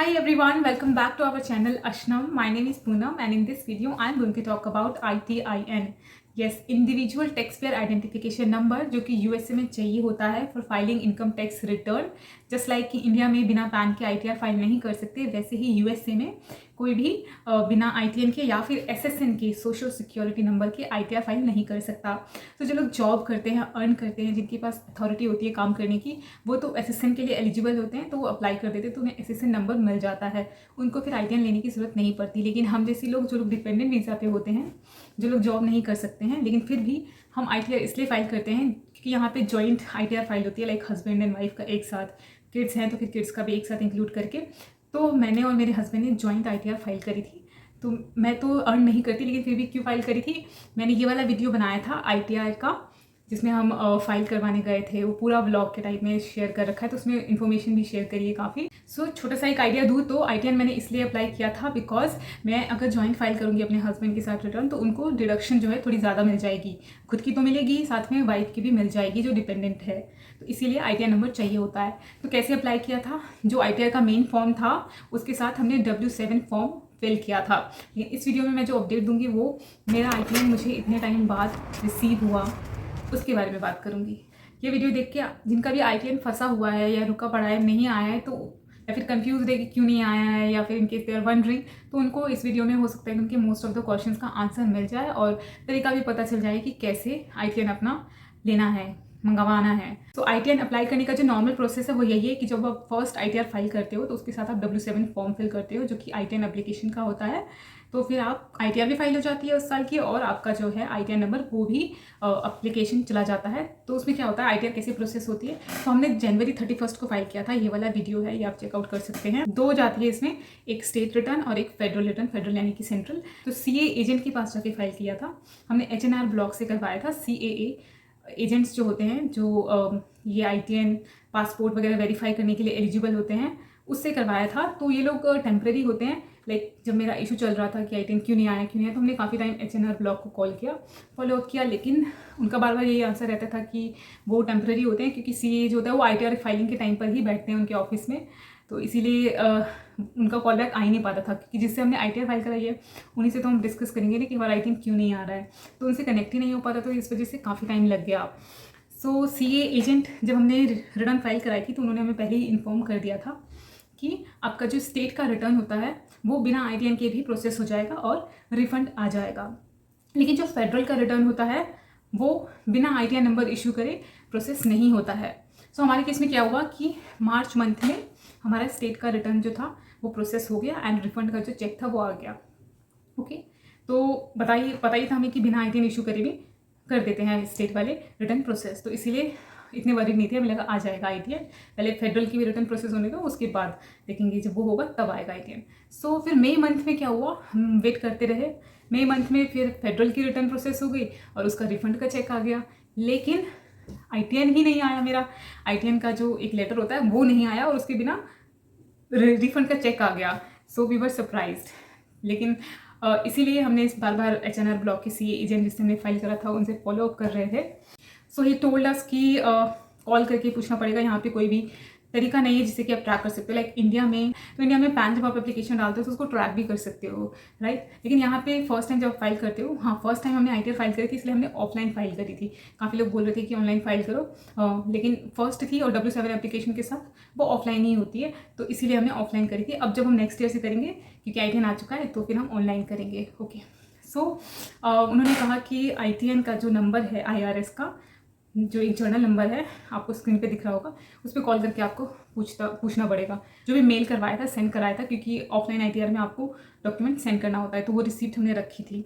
Hi everyone, welcome back to our channel Ashnam. My name is Poonam and in this video I am going to talk about ITIN. Yes, individual tax payer identification number जो कि USA में चाहिए होता है for filing income tax return. Just like कि India में बिना pan के आईटीआर फाइल नहीं कर सकते, वैसे ही यूएसए में कोई भी बिना आईटीएन के या फिर एसएसएन के सोशल सिक्योरिटी नंबर के आईटीआर फाइल नहीं कर सकता। तो जो लोग जॉब करते हैं, अर्न करते हैं, जिनके पास अथॉरिटी होती है काम करने की, वो तो एसएसएन के लिए एलिजिबल होते हैं, तो वो अप्लाई कर देते हैं, तो उन्हें एसएसएन नंबर मिल जाता है, उनको फिर आईटीएन लेने की ज़रूरत नहीं पड़ती। लेकिन हम जैसे लोग जो लोग डिपेंडेंट वीज़ा पे होते हैं, जो लोग जॉब नहीं कर सकते हैं, लेकिन फिर भी हम आईटीआर इसलिए फाइल करते हैं क्योंकि यहाँ पे जॉइंट आईटीआर फाइल होती है, लाइक हस्बैंड एंड वाइफ का एक साथ, किड्स हैं तो फिर किड्स का भी एक साथ इंक्लूड करके। तो मैंने और मेरे हस्बैंड ने जॉइंट आईटीआर फाइल करी थी। तो मैं तो अर्न नहीं करती, लेकिन फिर भी क्यों फाइल करी थी, मैंने ये वाला वीडियो बनाया था आईटीआर का, जिसमें हम फाइल करवाने गए थे। वो पूरा ब्लॉग के टाइप में शेयर कर रखा है, तो उसमें इन्फॉर्मेशन भी शेयर करी है काफ़ी। सो छोटा सा एक आइडिया दूँ तो आईटीआर मैंने इसलिए अप्लाई किया था बिकॉज मैं अगर जॉइंट फाइल करूँगी अपने हस्बैंड के साथ रिटर्न, तो उनको डिडक्शन जो है थोड़ी ज़्यादा मिल जाएगी, खुद की तो मिलेगी, साथ में वाइफ की भी मिल जाएगी जो डिपेंडेंट है। तो इसीलिए आईटीआर नंबर चाहिए होता है। तो कैसे अप्लाई किया था, जो आईटीआर का मेन फॉर्म था उसके साथ हमने W7 फॉर्म फिल किया था। लेकिन इस वीडियो में मैं जो अपडेट दूंगी वो मेरा आईटीआर मुझे इतने टाइम बाद रिसीव हुआ, उसके बारे में बात करूंगी। ये वीडियो देख के जिनका भी आईटीएन फंसा हुआ है या रुका पड़ा है, नहीं आया है, तो या फिर कंफ्यूज है कि क्यों नहीं आया है, या फिर इनके दे आर वंडरिंग, तो उनको इस वीडियो में हो सकता है कि उनके मोस्ट ऑफ द क्वेश्चंस का आंसर मिल जाए और तरीका भी पता चल जाए कि कैसे आईटीएन अपना लेना है, मंगवाना है। तो आईटीएन अप्लाई करने का जो नॉर्मल प्रोसेस है वो यही है कि जब आप फर्स्ट आईटीआर फाइल करते हो तो उसके साथ आप W7 फॉर्म फिल करते हो, जो कि आईटीएन एप्लीकेशन का होता है। तो फिर आप आईटीआर भी फाइल हो जाती है उस साल की, और आपका जो है आईटीआर नंबर वो भी एप्लीकेशन चला जाता है। तो उसमें क्या होता है, आईटीआर कैसे प्रोसेस होती है, तो हमने जनवरी 31 को फाइल किया था। ये वाला वीडियो है, ये आप चेकआउट कर सकते हैं। दो जाती है इसमें, एक स्टेट रिटर्न और एक फेडरल रिटर्न, फेडरल यानी कि सेंट्रल। तो सीए एजेंट के पास जाके फाइल किया था हमने, एचएनआर ब्लॉक से करवाया था। सीएए एजेंट्स जो होते हैं, जो ये आईटीएन पासपोर्ट वगैरह वेरीफाई करने के लिए एलिजिबल होते हैं, उससे करवाया था। तो ये लोग टेम्प्रेरी होते हैं। लाइक जब मेरा इशू चल रहा था कि आईटीएन क्यों नहीं आया, तो हमने काफ़ी टाइम एचएनआर ब्लॉक को कॉल किया, फॉलो अप किया, लेकिन उनका बार बार यही आंसर रहता था कि वो टेम्प्रेरी होते हैं, क्योंकि सीए जो होता है वो आईटीआर फाइलिंग के टाइम पर ही बैठते हैं उनके ऑफिस में। तो इसीलिए उनका कॉल बैक आ ही नहीं पाता था, क्योंकि जिससे हमने आईटीआर फाइल कराई है उन्हीं से तो हम डिस्कस करेंगे ना कि हमारा आईटीएन क्यों नहीं आ रहा है, तो उनसे कनेक्ट ही नहीं हो पाता, तो इस वजह से काफ़ी टाइम लग गया। सो सीए एजेंट जब हमने रिटर्न फाइल कराई थी तो उन्होंने हमें पहले ही इन्फॉर्म कर दिया था कि आपका जो स्टेट का रिटर्न होता है वो बिना आईटीएन के भी प्रोसेस हो जाएगा और रिफंड आ जाएगा, लेकिन जो फेडरल का रिटर्न होता है वो बिना आईटीएन नंबर इशू करे प्रोसेस नहीं होता है। सो हमारे केस में क्या हुआ कि मार्च मंथ में हमारा स्टेट का रिटर्न जो था वो प्रोसेस हो गया एंड रिफंड का जो चेक था वो आ गया। ओके, तो पता ही था हमें कि बिना आईटीएन इशू करे भी कर देते हैं स्टेट वाले रिटर्न प्रोसेस, तो इसीलिए इतने वरीड नहीं थे, हमें लगा आ जाएगा आईटीएन। पहले फेडरल की भी रिटर्न प्रोसेस होने दो, उसके बाद देखेंगे जब वो होगा तब आएगा आईटीएन। सो फिर मई मंथ में क्या हुआ, हम वेट करते रहे। मई मंथ में फिर फेडरल की रिटर्न प्रोसेस हो गई और उसका रिफंड का चेक आ गया, लेकिन आईटीएन ही नहीं आया। मेरा आईटीएन का जो एक लेटर होता है वो नहीं आया और उसके बिना रिफंड का चेक आ गया। सो वी वर सरप्राइज्ड, लेकिन इसीलिए हमने इस बार बार एचएनआर ब्लॉक के सीए एजेंट जिसने हमने फाइल करा था उनसे फॉलो अप कर रहे थे। सो ही टोल्ड अस कि कॉल करके पूछना पड़ेगा, यहाँ पे कोई भी तरीका नहीं है जिससे कि आप ट्रैक कर सकते हो। लाइक इंडिया में पैन जब आप एप्लीकेशन डालते हो तो उसको ट्रैक भी कर सकते हो, राइट। लेकिन यहाँ पे फर्स्ट टाइम जब आप फाइल करते हो, हाँ फर्स्ट टाइम हमने आईटीआर फाइल करी थी इसलिए हमने ऑफलाइन फाइल करी थी। काफ़ी लोग बोल रहे थे कि ऑनलाइन फाइल करो, लेकिन फर्स्ट थी और W7 एप्लीकेशन के साथ वो ऑफलाइन ही होती है, तो इसीलिए हमने ऑफलाइन करी थी। अब जब हम नेक्स्ट ईयर से करेंगे, क्योंकि आईटीएन आ चुका है, तो फिर हम ऑनलाइन करेंगे। ओके, सो उन्होंने कहा कि आईटीएन का जो नंबर है IRS का, जो एक जर्नल नंबर है आपको स्क्रीन पे दिख रहा होगा, उस पर कॉल करके आपको पूछना पड़ेगा। जो भी मेल करवाया था, सेंड कराया था, क्योंकि ऑफलाइन आईटीआर में आपको डॉक्यूमेंट सेंड करना होता है, तो वो रिसीप्ट हमने रखी थी।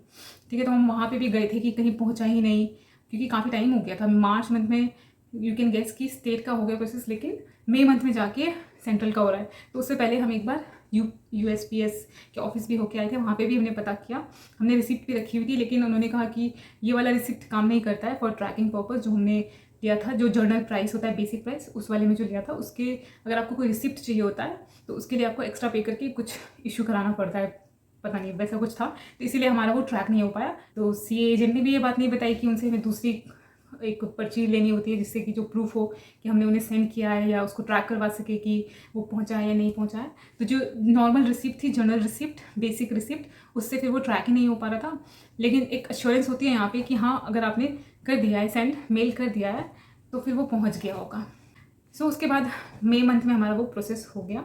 ठीक है, तो हम वहाँ पे भी गए थे कि कहीं पहुँचा ही नहीं, क्योंकि काफ़ी टाइम हो गया था। मार्च मंथ में यू कैन गेस कि स्टेट का हो गया प्रोसेस, लेकिन मई मंथ में जाके सेंट्रल का हो रहा है। तो उससे पहले हम एक बार USPS के ऑफिस भी होके आए थे, वहाँ पे भी हमने पता किया। हमने रिसिप्ट भी रखी हुई थी, लेकिन उन्होंने कहा कि ये वाला रिसिप्ट काम नहीं करता है फॉर ट्रैकिंग पर्पस। जो हमने लिया था, जो जर्नल प्राइस होता है, बेसिक प्राइस, उस वाले में जो लिया था, उसके अगर आपको कोई रिसिप्ट चाहिए होता है तो उसके लिए आपको एक्स्ट्रा पे करके कुछ इशू कराना पड़ता है, पता नहीं वैसा कुछ था, तो इसीलिए हमारा वो ट्रैक नहीं हो पाया। तो सीए एजेंट ने भी ये बात नहीं बताई कि उनसे हमें दूसरी एक पर्ची लेनी होती है जिससे कि जो प्रूफ हो कि हमने उन्हें सेंड किया है या उसको ट्रैक करवा सके कि वो पहुंचा है या नहीं पहुंचा है। तो जो नॉर्मल रिसिप्ट थी, जनरल रिसिप्ट, बेसिक रिसिप्ट, उससे फिर वो ट्रैक ही नहीं हो पा रहा था। लेकिन एक एश्योरेंस होती है यहाँ पे कि हाँ, अगर आपने कर दिया है सेंड, मेल कर दिया है, तो फिर वो पहुँच गया होगा। सो उसके बाद मई मंथ में हमारा वो प्रोसेस हो गया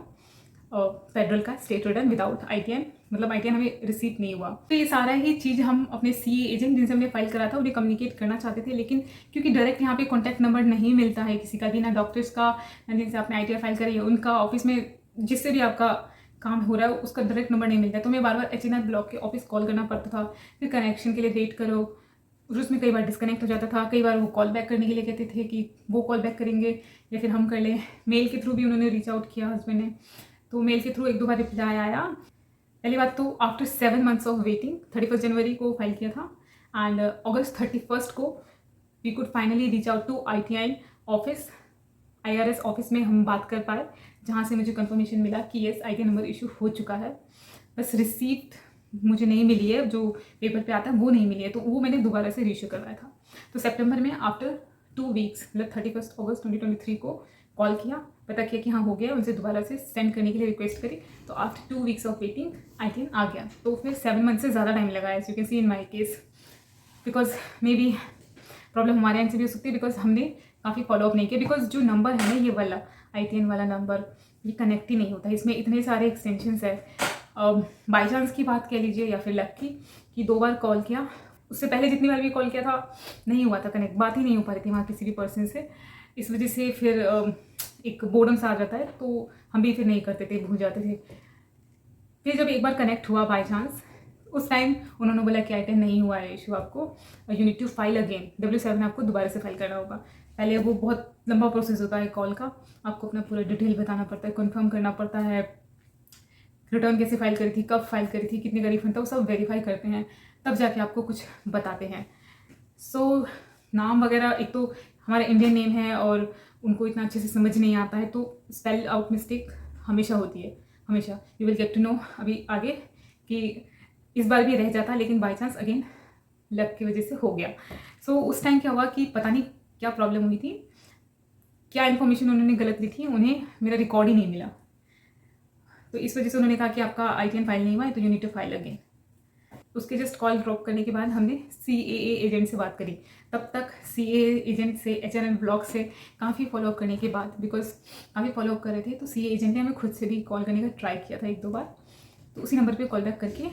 फेडरल का स्टेट रिटर्न विदाउट ITN, मतलब ITN हमें रिसीव नहीं हुआ। तो ये सारा ही चीज़ हम अपने CA एजेंट जिनसे हमने फाइल करा था उन्हें कम्युनिकेट करना चाहते थे, लेकिन क्योंकि डायरेक्ट यहाँ पे कॉन्टैक्ट नंबर नहीं मिलता है किसी का भी, ना डॉक्टर्स का, ना जिनसे आपने ITR फाइल करी है उनका, ऑफिस में जिससे भी आपका काम हो रहा है उसका डायरेक्ट नंबर नहीं मिलता है। तो हमें बार बार HNR ब्लॉक के ऑफिस कॉल करना पड़ता था, फिर कनेक्शन के लिए वेट करो, और उसमें कई बार डिस्कनेक्ट हो जाता था, कई बार वो कॉल बैक करने के लिए कहते थे कि वो कॉल बैक करेंगे या फिर हम कर लें। मेल के थ्रू भी उन्होंने रीच आउट किया हस्बैंड ने, तो मेल के थ्रू 1-2 बार रिप्लाई आया। पहली बात तो आफ्टर 7 months ऑफ वेटिंग 31 जनवरी को फाइल किया था, एंड अगस्त 31 को we could finally reach out to ITI office, IRS office में हम बात कर पाए, जहाँ से मुझे कंफर्मेशन मिला कि येस ITI नंबर इशू हो चुका है। बस रिसीप्ट मुझे नहीं मिली है, जो पेपर पे आता है वो नहीं मिली है, तो वो मैंने दोबारा से रीइश्यू करवाया था। तो सितंबर में आफ्टर 2 weeks, मतलब 31 अगस्त 2023 को कॉल किया, पता किया कि हाँ हो गया, उनसे दोबारा से सेंड करने के लिए रिक्वेस्ट करी। तो after 2 weeks of waiting ITN आ गया। तो फिर 7 months से ज़्यादा टाइम लगा, as you can see in my case, because may be problem हमारे एंड से भी हो सकती है, बिकॉज हमने काफ़ी फॉलोअप नहीं किया। बिकॉज जो नंबर है ना, ये वाला ITN वाला नंबर, ये कनेक्ट ही नहीं होता, इसमें इतने सारे एक्सटेंशंस है। बाई चांस की बात कह लीजिए या फिर लक की, कि 2 बार कॉल किया, उससे पहले जितनी बार भी कॉल किया था नहीं हुआ था कनेक्ट, बात ही नहीं हो पा रही थी वहाँ किसी भी पर्सन से। इस वजह से फिर एक बोर्डम सा आ जाता है, तो हम भी फिर नहीं करते थे, भूल जाते थे। फिर जब एक बार कनेक्ट हुआ बाई चांस, उस टाइम उन्होंने बोला कि ITN नहीं हुआ है इशू, आपको you need to file again, W7 आपको दोबारा से फाइल करना होगा। पहले वो बहुत लंबा प्रोसेस होता है कॉल का, आपको अपना पूरा डिटेल बताना पड़ता है, कंफर्म करना पड़ता है, रिटर्न कैसे फाइल करी थी, कब फाइल करी थी, कितने का रिफंड था, वो सब वेरीफाई करते हैं, तब जाके आपको कुछ बताते हैं। सो नाम वगैरह, एक तो हमारा इंडियन नेम है और उनको इतना अच्छे से समझ नहीं आता है, तो स्पेल आउट मिस्टेक हमेशा होती है, हमेशा। You will get to know अभी आगे कि इस बार भी रह जाता, लेकिन बाई चांस अगेन लक की वजह से हो गया। सो उस टाइम क्या हुआ कि पता नहीं क्या प्रॉब्लम हुई थी, क्या इन्फॉर्मेशन उन्होंने गलत दी थी, उन्हें मेरा रिकॉर्ड ही नहीं मिला। तो इस वजह से उन्होंने कहा कि आपका ITN फाइल नहीं हुआ है, तो you need to file again. उसके जस्ट कॉल ड्रॉप करने के बाद हमने CAA एजेंट से बात करी। तब तक CAA एजेंट से, HNR ब्लॉक से काफ़ी फॉलोअप करने के बाद, बिकॉज काफ़ी फॉलोअप कर रहे थे, तो CAA एजेंट ने हमें खुद से भी कॉल करने का ट्राई किया था 1-2 बार। तो उसी नंबर पे कॉल बैक करके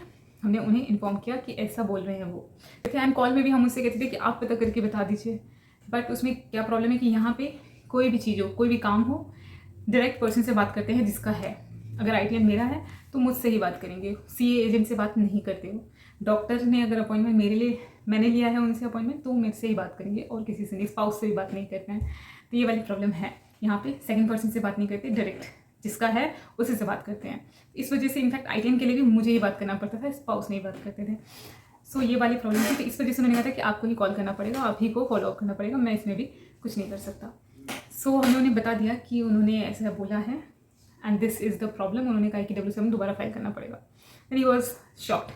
हमने उन्हें इन्फॉर्म किया कि ऐसा बोल रहे हैं वो। एंड कॉल में भी हम उससे कहते थे कि आप पता करके बता दीजिए, बट उसमें क्या प्रॉब्लम है कि यहाँ पे कोई भी चीज़ हो, कोई भी काम हो, डायरेक्ट पर्सन से बात करते हैं जिसका है। अगर ITN मेरा है तो मुझसे ही बात करेंगे, CA एजेंट से बात नहीं करते हो। डॉक्टर ने अगर अपॉइंटमेंट मैंने लिया है उनसे अपॉइंटमेंट, तो मेरे से ही बात करेंगे और किसी से नहीं, स्पाउस से भी बात नहीं करते हैं। तो ये वाली प्रॉब्लम है यहाँ पे, सेकंड पर्सन से बात नहीं करते, डायरेक्ट जिसका है उसी से बात करते हैं। इस वजह से इनफैक्ट ITN के लिए भी मुझे ही बात करना पड़ता था, स्पाउस नहीं बात करते थे। सो ये वाली प्रॉब्लम थी, तो इस वजह से उन्होंने कहा था कि आपको ही कॉल करना पड़ेगा, आप ही को फॉलोअप करना पड़ेगा, मैं इसमें भी कुछ नहीं कर सकता। सो हमने उन्हें बता दिया कि उन्होंने ऐसा बोला है and this is the problem. उन्होंने कहा कि W7 दोबारा फाइल करना पड़ेगा। एंड ही वॉज शॉक्ड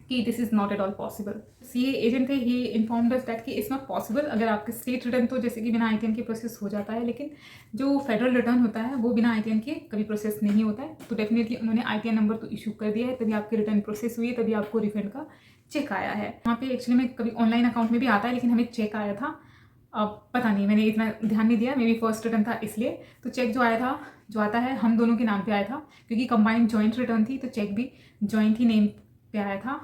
कि this is not at all possible. CA agent थे, ही इन्फॉर्म्ड अस दैट कि इट्स नॉट पॉसिबल। अगर आपके स्टेट रिटर्न तो जैसे कि बिना ITN के प्रोसेस हो जाता है, लेकिन जो फेडरल रिटर्न होता है वो बिना ITN के कभी प्रोसेस नहीं होता है। तो डेफिनेटली उन्होंने ITN नंबर तो इशू कर दिया है, तभी आपकी रिटर्न प्रोसेस हुई है, तभी आपको रिफंड का चेक आया है। वहाँ पे एक्चुअली में कभी ऑनलाइन अकाउंट में भी आता है, लेकिन हमें चेक आया था, अब पता नहीं, मैंने इतना ध्यान नहीं दिया, मे बी फर्स्ट रिटर्न था इसलिए। तो चेक जो आया था, जो आता है, हम दोनों के नाम पे आया था, क्योंकि कंबाइंड जॉइंट रिटर्न थी, तो चेक भी जॉइंट ही नेम पे आया था,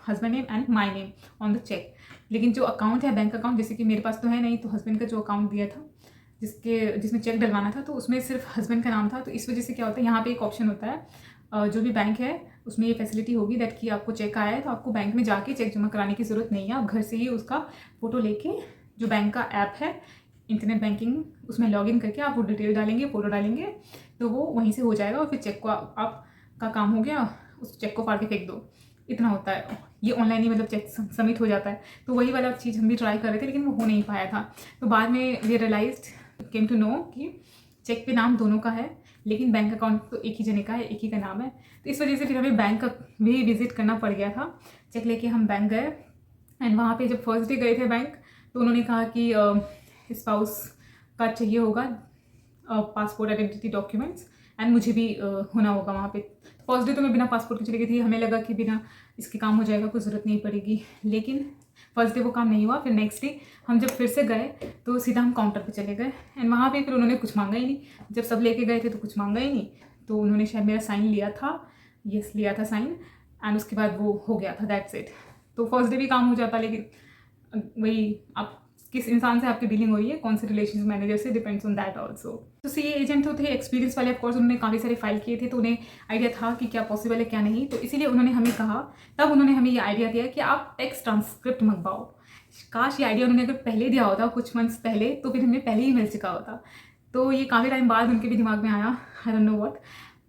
husband name and my name on the cheque. लेकिन जो अकाउंट है, बैंक अकाउंट, जैसे कि मेरे पास तो है नहीं, तो हस्बैंड का जो अकाउंट दिया था, जिसमें चेक डलवाना था, तो उसमें सिर्फ हस्बैंड का नाम था। तो इस वजह से क्या होता है, यहाँ पे एक ऑप्शन होता है, जो भी बैंक है उसमें ये फैसिलिटी होगी दैट कि आपको चेक आया है तो आपको बैंक में जाके चेक जमा कराने की ज़रूरत नहीं है, आप घर से ही उसका फ़ोटो लेके, जो बैंक का ऐप है इंटरनेट बैंकिंग, उसमें लॉगिन करके आप वो डिटेल डालेंगे, फ़ोटो डालेंगे, तो वो वहीं से हो जाएगा, और फिर चेक को आपका काम हो गया, उस चेक को फाड़ के फेंक दो, इतना होता है। ये ऑनलाइन ही मतलब चेक सबमिट हो जाता है। तो वही वाला चीज़ हम भी ट्राई कर रहे थे, लेकिन वो हो नहीं पाया था। तो बाद में we realised, came to know कि चेक पे नाम दोनों का है, लेकिन बैंक अकाउंट तो एक ही जने का है, एक ही का नाम है। तो इस वजह से फिर हमें बैंक भी विजिट करना पड़ गया था। चेक लेके हम बैंक गए, एंड वहाँ पे जब फर्स्ट डे गए थे बैंक, तो उन्होंने कहा कि स्पाउस का चाहिए होगा पासपोर्ट आइडेंटिटी डॉक्यूमेंट्स, एंड मुझे भी होना होगा वहाँ पे। फर्स्ट डे तो मैं बिना पासपोर्ट के चली गई थी, हमें लगा कि बिना इसके काम हो जाएगा, कोई ज़रूरत नहीं पड़ेगी, लेकिन फर्स्ट डे वो काम नहीं हुआ। फिर नेक्स्ट डे हम जब फिर से गए तो सीधा हम काउंटर पे चले गए, एंड वहाँ पे फिर उन्होंने कुछ मांगा ही नहीं। जब सब लेके गए थे तो कुछ मांगा ही नहीं, तो उन्होंने शायद मेरा साइन लिया था, यस लिया था साइन, एंड उसके बाद वो हो गया था, दैट्स इट। तो फर्स्ट डे भी काम हो जाता, लेकिन वही आप किस इंसान से आपकी डीलिंग हुई है, कौन से रिलेशन मैनेजर से, डिपेंड्स ऑन दैट ऑल्सो। तो सीए एजेंट तो थे एक्सपीरियंस वाले, ऑफकोर्स उन्होंने काफ़ी सारे फाइल किए थे, तो उन्हें आइडिया था कि क्या पॉसिबल है क्या नहीं, तो इसीलिए उन्होंने हमें कहा, तब उन्होंने हमें ये आइडिया दिया कि आप टेक्स्ट ट्रांसक्रिप्ट मंगवाओ। काश ये आइडिया उन्होंने अगर पहले दिया होता, कुछ मंथ्स पहले, तो फिर हमें पहले ही मिल चुका होता। तो ये काफ़ी टाइम बाद उनके भी दिमाग में आया, I don't know what,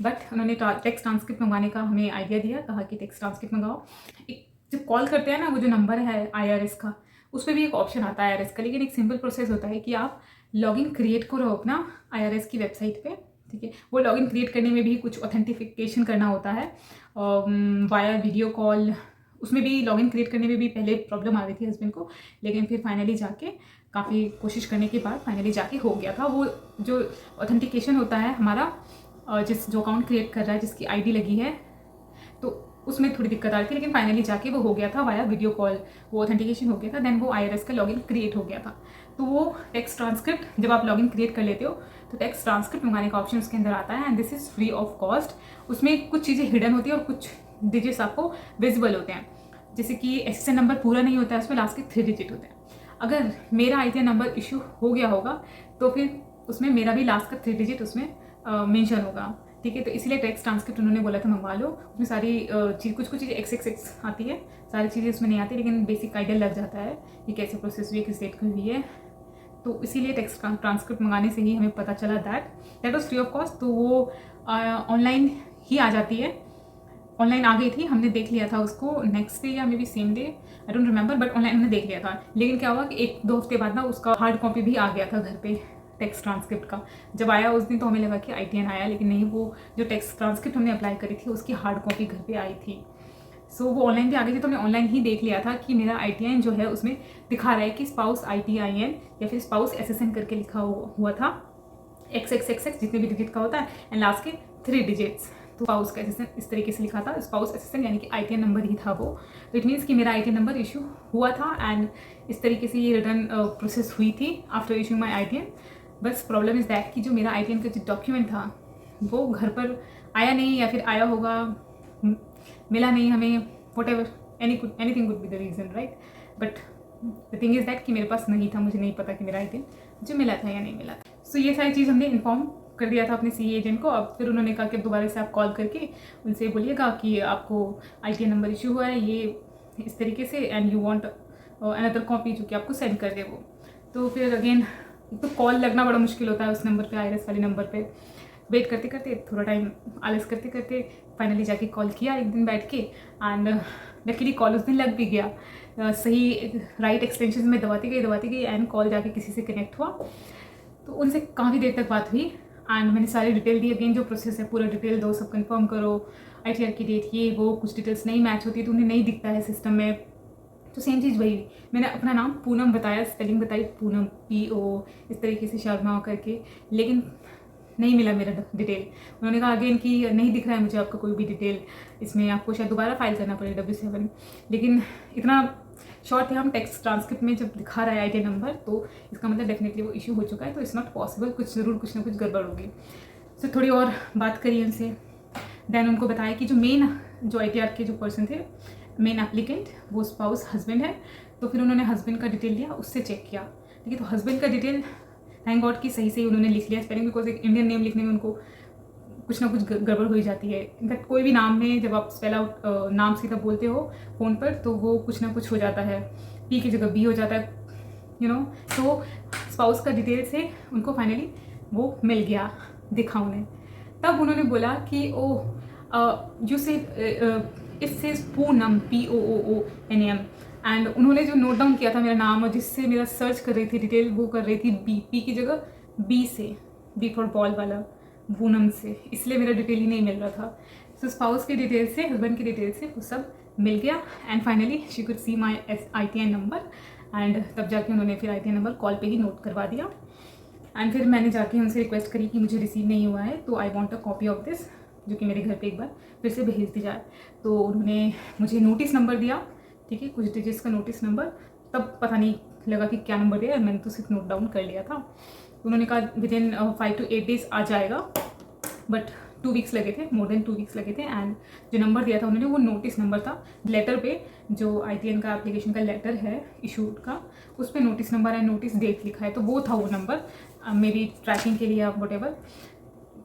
but उन्होंने टेक्स्ट ट्रांसक्रिप्ट मंगवाने का हमें आइडिया दिया, कहा कि टेक्स्ट ट्रांसक्रिप्ट मंगाओ। एक जब कॉल करते हैं ना, वो जो नंबर है IRS का, उस पर भी एक ऑप्शन आता है IRS का, लेकिन एक सिंपल प्रोसेस होता है कि आप लॉगिन क्रिएट करो अपना IRS की वेबसाइट पे, ठीक है। वो लॉगिन क्रिएट करने में भी कुछ ऑथेंटिफिकेशन करना होता है वाया वीडियो कॉल। उसमें भी लॉगिन क्रिएट करने में भी पहले प्रॉब्लम आ रही थी हस्बैंड को, लेकिन फिर फाइनली जाके काफ़ी कोशिश करने के बाद फाइनली जाके हो गया था। वो जो ऑथेंटिकेशन होता है हमारा, जो अकाउंट क्रिएट कर रहा है, जिसकी ID लगी है, तो उसमें थोड़ी दिक्कत आ रही थी, लेकिन फाइनली जाके वो हो गया था वाया वीडियो कॉल, वो ऑथेंटिकेशन हो गया था, देन वो IRS का लॉगिन क्रिएट हो गया था। तो वो टेक्स्ट ट्रांसक्रिप्ट जब आप लॉगिन क्रिएट कर लेते हो तो टेक्स्ट ट्रांसक्रिप्ट मंगाने का ऑप्शन उसके अंदर आता है, and this is free of cost. उसमें कुछ चीज़ें हिडन होती है और कुछ डिजिट्स आपको विजिबल होते हैं, जैसे कि SSN नंबर पूरा नहीं होता है, उसमें लास्ट के 3 डिजिट होते हैं। अगर मेरा ITN नंबर इशू हो गया होगा तो फिर उसमें मेरा भी लास्ट का 3 डिजिट उसमें मेंशन होगा, ठीक है। तो इसलिए टेक्स्ट ट्रांसक्रिप्ट उन्होंने बोला था मंगवा लो। उसमें सारी चीज़ कुछ चीज़ें XXX आती है, सारी चीज़ें उसमें नहीं आती, लेकिन बेसिक आइडिया लग जाता है कि कैसे प्रोसेस हुई है, किस डेट की हुई है। तो इसीलिए टेक्स्ट ट्रांसक्रिप्ट मंगाने से ही हमें पता चला that was free of cost. तो वो ऑनलाइन ही आ जाती है, ऑनलाइन आ गई थी, हमने देख लिया था उसको नेक्स्ट डे या may be same day, I don't remember, but online हमने देख लिया था। लेकिन क्या हुआ कि 1-2 हफ्ते बाद ना उसका हार्ड कॉपी भी आ गया था घर पे टेक्स्ट ट्रांसक्रिप्ट का। जब आया उस दिन तो हमें लगा कि ITN आया, लेकिन नहीं, वो जो टेक्स्ट ट्रांसक्रिप्ट हमने अप्लाई करी थी उसकी हार्ड कॉपी घर पे आई थी। सो वो ऑनलाइन भी आ गई थी, तो हमने ऑनलाइन ही देख लिया था कि मेरा ITN जो है उसमें दिखा रहा है कि स्पाउस ITIN या फिर स्पाउस SSN करके लिखा हुआ था, XXXX जितने भी डिजिट का होता है, एंड लास्ट के 3 डिजिट्स। तो स्पाउस का SSN इस तरीके से लिखा था, स्पाउस SSN यानी कि ITN नंबर ही था वो। तो इट मीन्स कि मेरा ITN नंबर इशू हुआ था, एंड इस तरीके से ये रिटर्न प्रोसेस हुई थी आफ्टर इशूइंग माई ITN। बस प्रॉब्लम इज़ दैट कि जो मेरा ITN का जो डॉक्यूमेंट था वो घर पर आया नहीं, या फिर आया होगा मिला नहीं हमें, what ever, anything would be the reason, right. But the thing is that कि मेरे पास नहीं था, मुझे नहीं पता कि मेरा ITN मुझे मिला था या नहीं मिला था। सो ये सारी चीज़ हमने इन्फॉर्म कर दिया था अपने CE एजेंट को। अब फिर उन्होंने कहा कि दोबारा से आप कॉल करके उनसे बोलिएगा कि आपको ITN नंबर इशू हुआ है ये इस तरीके से, and you want another copy जो कि आपको सेंड कर दे वो। तो फिर अगेन तो कॉल लगना बड़ा मुश्किल होता है उस नंबर पे, IRS वाले नंबर पे। वेट करते करते थोड़ा टाइम आलस करते करते फाइनली जाके कॉल किया एक दिन बैठ के, एंड लकीली कॉल उस दिन लग भी गया। सही राइट एक्सटेंशन में दबाती गई एंड कॉल जाके किसी से कनेक्ट हुआ। तो उनसे काफ़ी देर तक बात हुई, एंड मैंने सारी डिटेल दी। अगेन जो प्रोसेस है पूरा डिटेल दो, सब कंफर्म करो, ITR की डेट ये वो, कुछ डिटेल्स नहीं मैच होती तो उन्हें नहीं दिखता है सिस्टम में। तो सेम चीज़ वही, मैंने अपना नाम पूनम बताया, स्पेलिंग बताई पूनम PO इस तरीके से शर्मा करके, लेकिन नहीं मिला मेरा डिटेल। उन्होंने कहा अगेन कि नहीं दिख रहा है मुझे आपका कोई भी डिटेल, इसमें आपको शायद दोबारा फाइल करना पड़ेगा W7। लेकिन इतना शॉर्ट थे हम, टेक्स्ट ट्रांसक्रिप्ट में जब दिखा रहा है ITN नंबर तो इसका मतलब डेफिनेटली वो इशू हो चुका है, तो इट्स नॉट पॉसिबल, कुछ ज़रूर कुछ ना कुछ गड़बड़ होगी। तो थोड़ी और बात करी उनसे, देन उनको बताया कि जो मेन जो ITR के जो पर्सन थे, मेन एप्लीकेंट, वो स्पाउस हस्बैंड है। तो फिर उन्होंने हस्बैंड का डिटेल लिया, उससे चेक किया, ठीक है। तो हस्बैंड का डिटेल थैंक गॉड कि सही उन्होंने लिख लिया स्पेलिंग, बिकॉज एक इंडियन नेम लिखने में उनको कुछ ना कुछ गड़बड़ हो ही जाती है। इनफैक्ट कोई भी नाम में जब आप स्पेल आउट नाम सीधा बोलते हो फ़ोन पर तो वो कुछ ना कुछ हो जाता है, P की जगह B हो जाता है, यू नो। तो स्पाउस का डिटेल से उनको फाइनली वो मिल गया, दिखा उन्हें। तब उन्होंने बोला कि यू से it says Poonam POONM, and उन्होंने जो नोट डाउन किया था मेरा नाम और जिससे मेरा सर्च कर रही थी डिटेल, वो कर रही थी P की जगह B से, B फॉर बॉल वाला, पूनम से, इसलिए मेरा डिटेल ही नहीं मिल रहा था। सो स्पाउस के डिटेल से, हस्बैंड के डिटेल से वो सब मिल गया, and finally she could see my ITN number, and तब जाके उन्होंने फिर ITN नंबर कॉल पे ही नोट करवा दिया। एंड फिर मैंने जाके उनसे रिक्वेस्ट करी कि मुझे रिसीव नहीं हुआ है, तो I want a copy of this, जो कि मेरे घर पे एक बार फिर से भेज दी जाए। तो उन्होंने मुझे नोटिस नंबर दिया, ठीक है, कुछ डिजिट्स का नोटिस नंबर। तब पता नहीं लगा कि क्या नंबर दिया, मैंने तो सिर्फ नोट डाउन कर लिया था। उन्होंने कहा विद इन 5 to 8 days आ जाएगा, बट 2 weeks लगे थे, मोर देन 2 weeks लगे थे। एंड जो नंबर दिया था उन्होंने वो नोटिस नंबर था। लेटर पे जो ITN का एप्लीकेशन का लेटर है इशूड का, उस पर नोटिस नंबर है, नोटिस डेट लिखा है, तो वो था वो नंबर मेरी ट्रैकिंग के लिए या वट एवर।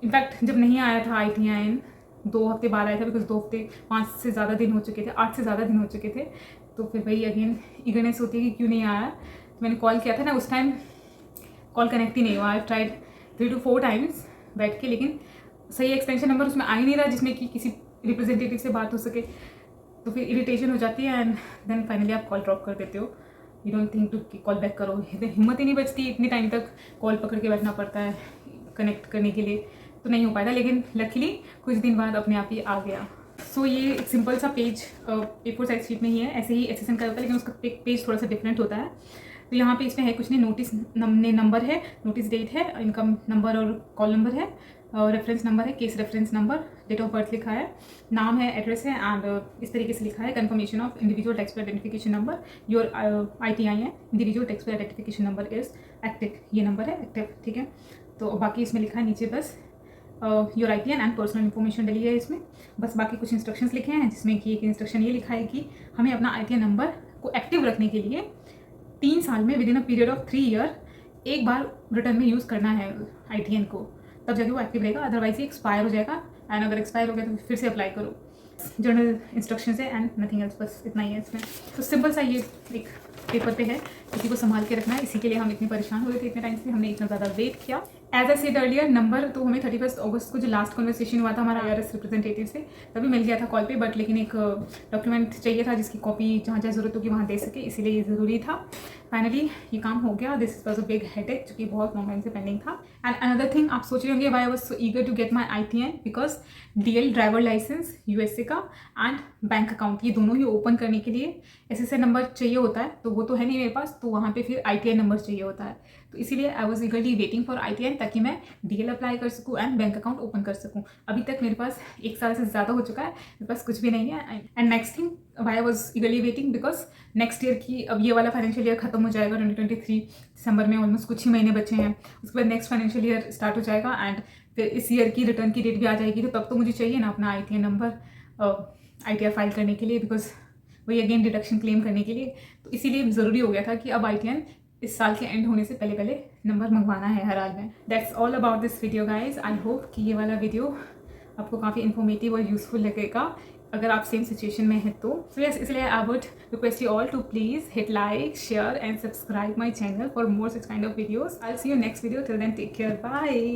इनफैक्ट जब नहीं आया था ITN 2 हफ्ते बाद आया था, बिकॉज 2 हफ्ते 5 से ज़्यादा दिन हो चुके थे, 8 से ज़्यादा दिन हो चुके थे। तो फिर वही अगेन ईगरनेस होती है कि क्यों नहीं आया। तो मैंने कॉल किया था ना, उस टाइम कॉल कनेक्ट ही नहीं हुआ। आई ट्राइड 3 to 4 times बैठ के, लेकिन सही एक्सटेंशन नंबर उसमें आ ही नहीं रहा जिसमें कि किसी रिप्रेजेंटेटिव से बात हो सके। तो फिर इरिटेशन हो जाती है एंड देन फाइनली आप कॉल ड्रॉप कर देते हो। You don't think to call back करो, हिम्मत ही नहीं बचती, इतनी टाइम तक कॉल पकड़ के बैठना पड़ता है कनेक्ट करने के लिए, तो नहीं हो पाया था। लेकिन लकीली कुछ दिन बाद अपने आप ही आ गया। सो ये एक सिंपल सा पेज A4 साइज शीट में ही है, ऐसे ही SSN का होता है, लेकिन उसका पेज थोड़ा सा डिफरेंट होता है। तो यहाँ पे इसमें है कुछ नहीं, नोटिस नंबर है, नोटिस डेट है, इनकम नंबर और कॉल नंबर है, रेफरेंस नंबर है, case reference number, date of birth लिखा है, नाम है, एड्रेस है, एंड इस तरीके से लिखा है confirmation of individual tax payer identification number, your ITIN individual tax payer identification number is active, ये नंबर है एक्टिव, ठीक है। तो बाकी इसमें लिखा है नीचे बस your ITN and personal information डली है इसमें, बस बाकी कुछ इंस्ट्रक्शंस लिखे हैं, जिसमें कि एक इंस्ट्रक्शन ये लिखा है कि हमें अपना ITN नंबर को एक्टिव रखने के लिए 3 साल में with in a period of 3 year एक बार रिटर्न में यूज़ करना है ITN को, तब जाके वो एक्टिव रहेगा, अदरवाइज ये एक्सपायर हो जाएगा। एंड अगर एक्सपायर हो गया तो फिर से अप्लाई करो। जनरल इंस्ट्रक्शंस है एंड नथिंग एल्स, बस इतना ही है इसमें। तो सिंपल सा ये एक पेपर पे है, इसी को संभाल के रखना है। इसी के लिए हम इतने परेशान हो रहे थे इतने टाइम से, हमने इतना ज़्यादा वेट किया। As I said earlier, number तो हमें 31 अगस्त को जो लास्ट कन्वर्सेशन हुआ था हमारा IRS रिप्रेजेंटेटिव से, तभी मिल गया था कॉल पे, बट लेकिन एक डॉक्यूमेंट चाहिए था जिसकी कॉपी जहाँ जहाँ ज़रूरत होगी वहाँ दे सके, इसीलिए ये ज़रूरी था। फाइनली ये काम हो गया। This was a big headache, जो कि बहुत लॉन्ग टाइम से पेंडिंग था। एंड अनदर थिंग, आप सोच रहे होंगे why I was so eager to get my ITN, because DL driver licence USA का एंड बैंक अकाउंट, ये दोनों ही ओपन करने के लिए SSN नंबर चाहिए होता है, तो वो तो है नहीं मेरे पास, तो वहाँ पे फिर ITN नंबर चाहिए होता है। तो इसीलिए I was ईगरली waiting for ITN, ताकि मैं DL अप्लाई कर सकूँ एंड बैंक अकाउंट ओपन कर सकूँ। अभी तक मेरे पास 1 साल से ज़्यादा हो चुका है, मेरे पास कुछ भी नहीं है। And next thing why I was ईगरली waiting, because next year की, अब ये वाला फाइनेंशियल ईयर खत्म हो जाएगा 2023 दिसंबर में, ऑलमोस्ट कुछ ही महीने बचे हैं। उसके बाद नेक्स्ट फाइनेंशियल ईयर स्टार्ट हो जाएगा एंड फिर इस ईयर की रिटर्न की डेट भी आ जाएगी, तो तब तो मुझे चाहिए ना अपना ITN नंबर ITR फाइल करने के लिए, बिकॉज वही अगेन डिडक्शन क्लेम करने के लिए। तो इसीलिए ज़रूरी हो गया था कि अब ITN इस साल के एंड होने से पहले पहले नंबर मंगवाना है हर हाल में। That's all about this video guys. I hope कि ये वाला वीडियो आपको काफ़ी इन्फॉर्मेटिव और यूजफुल लगेगा अगर आप सेम सिचुएशन में हैं तो। यस, इसलिए I would request you all to please hit like, share and subscribe my channel for more such kind of videos. I see you next video, till then take care, bye.